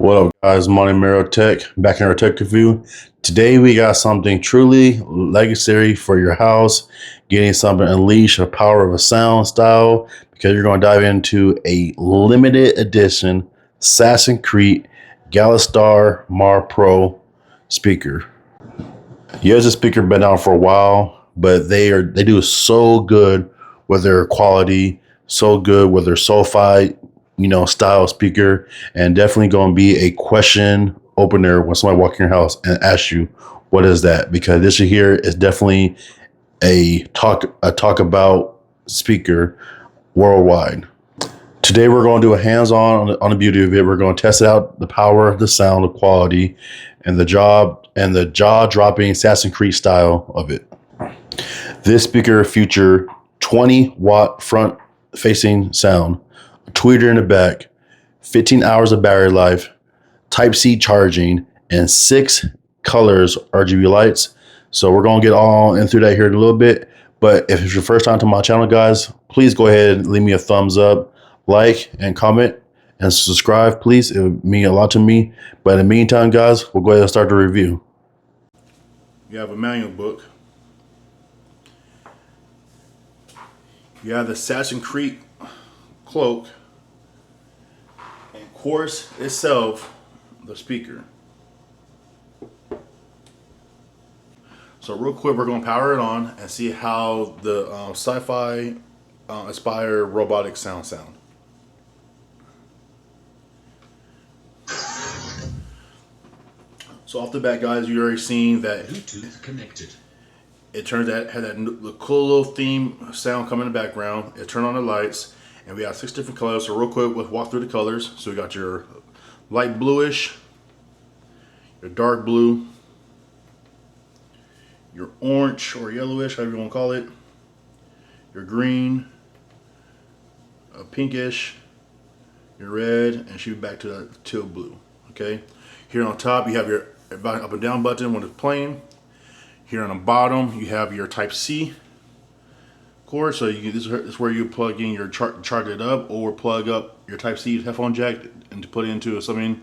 What up, guys? MoneyMarrowTech back in our tech review. Today we got something truly legendary for your house. Getting something unleash the power of a sound style because you're going to dive into a limited edition Assassin's Creed GravaStar Mar Pro speaker. Yes, the speaker been out for a while, but they do so good with their quality, so good with their SoFi, style speaker, and definitely going to be a question opener when somebody walks in your house and asks you, "What is that?" Because this here is definitely a talk about speaker worldwide. Today we're going to do a hands-on on the beauty of it. We're going to test out the power, the sound, the quality, and the jaw-dropping Assassin's Creed style of it. This speaker features 20-watt front-facing sound, a tweeter in the back, 15 hours of battery life, Type-C charging, and 6 colors RGB lights. So we're going to get all into that here in a little bit. But if it's your first time to my channel, guys, please go ahead and leave me a thumbs up, like, and comment, and subscribe, please. It would mean a lot to me. But in the meantime, guys, we'll go ahead and start the review. You have a manual book. You have the Assassin's Creed cloak. And of course, itself, the speaker. So real quick, we're going to power it on and see how the sci-fi inspired robotic sound. So off the bat, guys, you already seen that Bluetooth connected. It turns out had the cool little theme sound coming in the background. It turned on the lights, and we got 6 different colors. So real quick, we'll walk through the colors. So we got your light bluish, your dark blue, your orange or yellowish, however you want to call it, your green, a pinkish, your red, and shoot back to the teal blue. Okay. Here on top, you have your up and down button when it's playing. Here on the bottom, you have your Type-C cord. So this is where you plug in your charge it up, or plug up your Type-C headphone jack and to put it into something,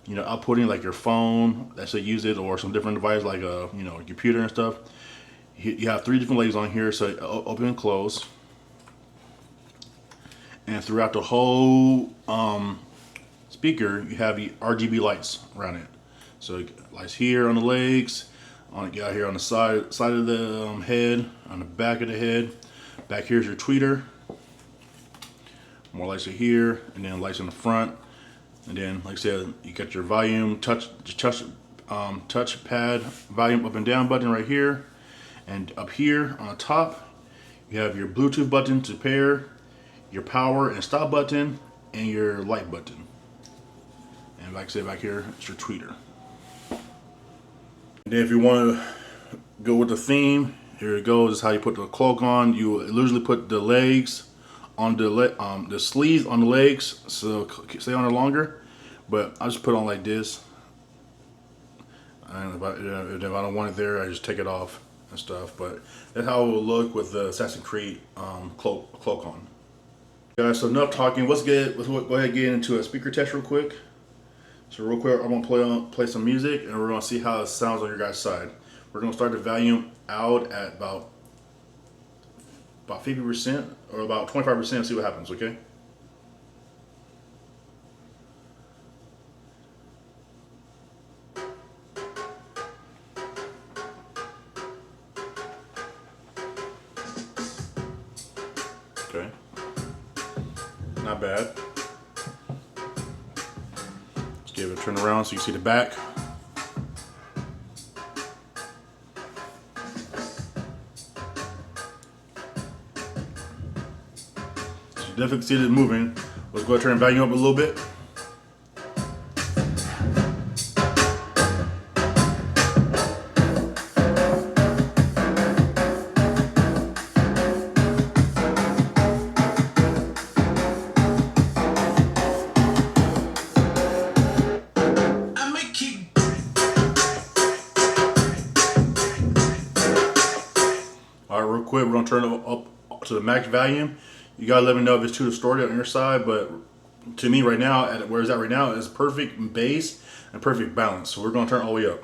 outputting like your phone that's to use it, or some different device like a computer and stuff. You have 3 different layers on here, so open and close. And throughout the whole speaker, you have the RGB lights around it. So lights here on the legs, out here on the side of the head, on the back of the head. Back here's your tweeter. More lights are here, and then lights in the front. And then, like I said, you got your volume touch pad volume up and down button right here. And up here on the top, you have your Bluetooth button to pair, your power and stop button, and your light button. And like I said, back here, it's your tweeter. And then if you want to go with the theme, here it goes. This is how you put the cloak on. You usually put the legs on the sleeves on the legs, so stay on it longer. But I just put it on like this. And if I don't want it there, I just take it off and stuff. But that's how it will look with the Assassin's Creed cloak on. Guys, so enough talking. Let's go ahead and get into a speaker test real quick. So real quick, I'm gonna play some music, and we're gonna see how it sounds on your guys' side. We're gonna start the volume out at about 50% or about 25%. See what happens. Okay. Okay. Not bad. Give it a turn around so you see the back. So you definitely see it moving. Let's go ahead and turn the volume up a little bit. Alright, real quick, we're going to turn it up to the max volume. You got to let me know if it's too distorted on your side, but to me right now, at where it's at right now, is perfect bass and perfect balance. So we're gonna turn it all the way up.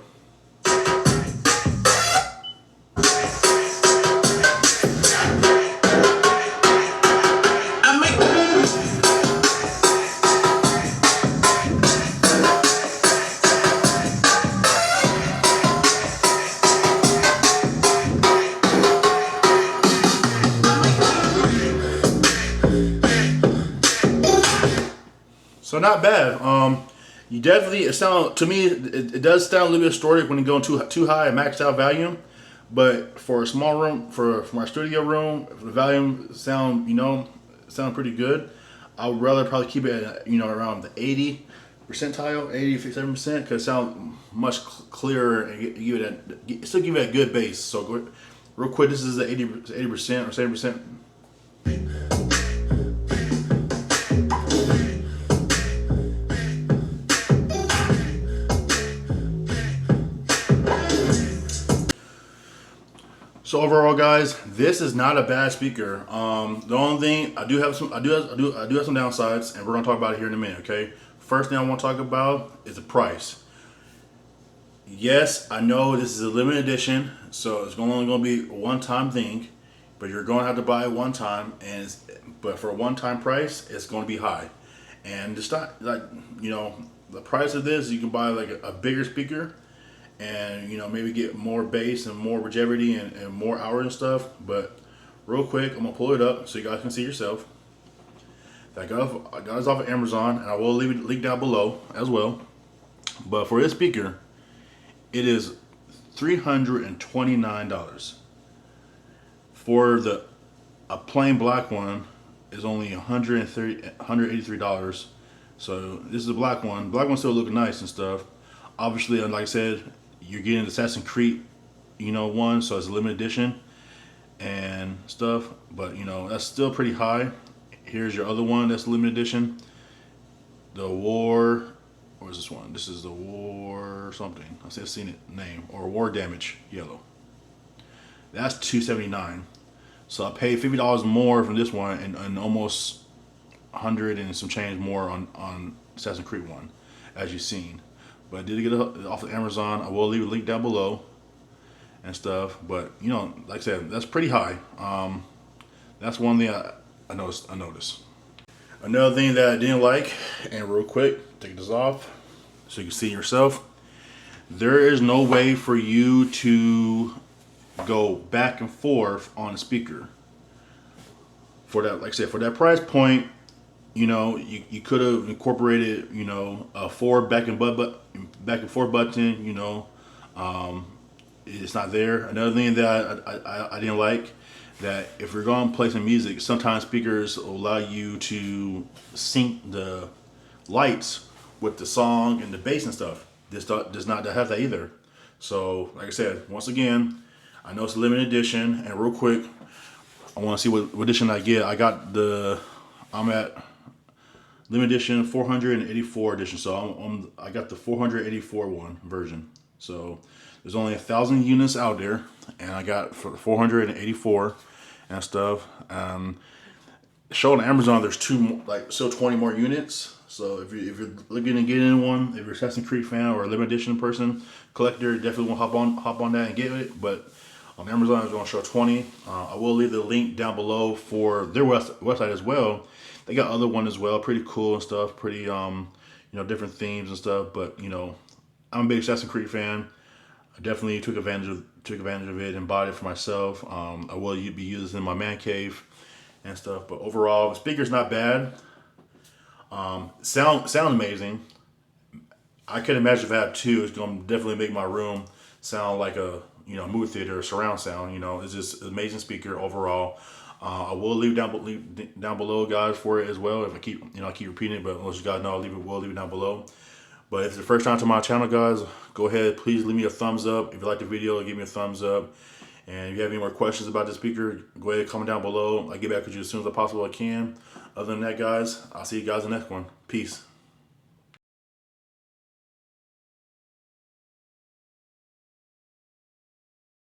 So not bad. You definitely, it sound to me, it does sound a little bit distorted when you go too high and maxed out volume. But for a small room, for my studio room, the volume sound pretty good. I would rather probably keep it at, around the 80 percentile, 87%, because it sounds much clearer and still give it a good bass. So real quick, this is the 80% or 70%. So overall, guys, this is not a bad speaker. The only thing I do have some downsides, and we're gonna talk about it here in a minute. Okay. First thing I want to talk about is the price. Yes, I know this is a limited edition, so it's only going to be a one-time thing, but you're going to have to buy it one time, but for a one-time price, it's going to be high. And it's not like the price of this, you can buy like a bigger speaker. And maybe get more bass and more longevity and more hours and stuff. But real quick, I'm gonna pull it up so you guys can see yourself. I got this off of Amazon, and I will leave it link down below as well. But for this speaker, it is $329. For a plain black one is only $183. So this is a black one. Black one's still looking nice and stuff. Obviously, like I said, you're getting the Assassin's Creed, one, so it's a limited edition and stuff. But that's still pretty high. Here's your other one that's limited edition. The War, where's this one? This is the War something. I've seen it name or War Damage yellow. That's $279. So I paid $50 more from this one and almost 100 and some change more on Assassin's Creed one, as you've seen. But I did get it off of Amazon. I will leave a link down below and stuff. But like I said, that's pretty high. That's one thing I noticed. Another thing that I didn't like, and real quick, take this off so you can see yourself. There is no way for you to go back and forth on a speaker. For that, like I said, for that price point, you could have incorporated, a forward back and forth button. It's not there. Another thing that I didn't like, that if you're going to play some music, sometimes speakers will allow you to sync the lights with the song and the bass and stuff. This does not have that either. So, like I said, once again, I know it's a limited edition, and real quick, I want to see what edition I get. I'm at limited edition 484 edition, so I got the 484 one version. So there's only 1,000 units out there, and I got for 484 and stuff. Showing on Amazon, there's still 20 more units. So if you're looking to get in one, if you're an Assassin's Creed fan or a limited edition person, collector, definitely want to hop on that and get it. But on Amazon, it's going to show 20. I will leave the link down below for their website as well. They got other one as well, pretty cool and stuff, pretty different themes and stuff. But I'm a big Assassin's Creed fan. I definitely took advantage of it and bought it for myself. I will be using it in my man cave and stuff. But overall, the speaker's not bad. Sound amazing. I can imagine if I had two, it's gonna definitely make my room sound like a movie theater or surround sound. It's just an amazing speaker overall. I will leave down below, guys, for it as well. If I keep repeating it, but unless you guys know, we'll leave it down below. But if it's the first time to my channel, guys, go ahead, please leave me a thumbs up. If you like the video, give me a thumbs up. And if you have any more questions about the speaker, go ahead, comment down below. I'll get back with you as soon as I possibly can. Other than that, guys, I'll see you guys in the next one. Peace.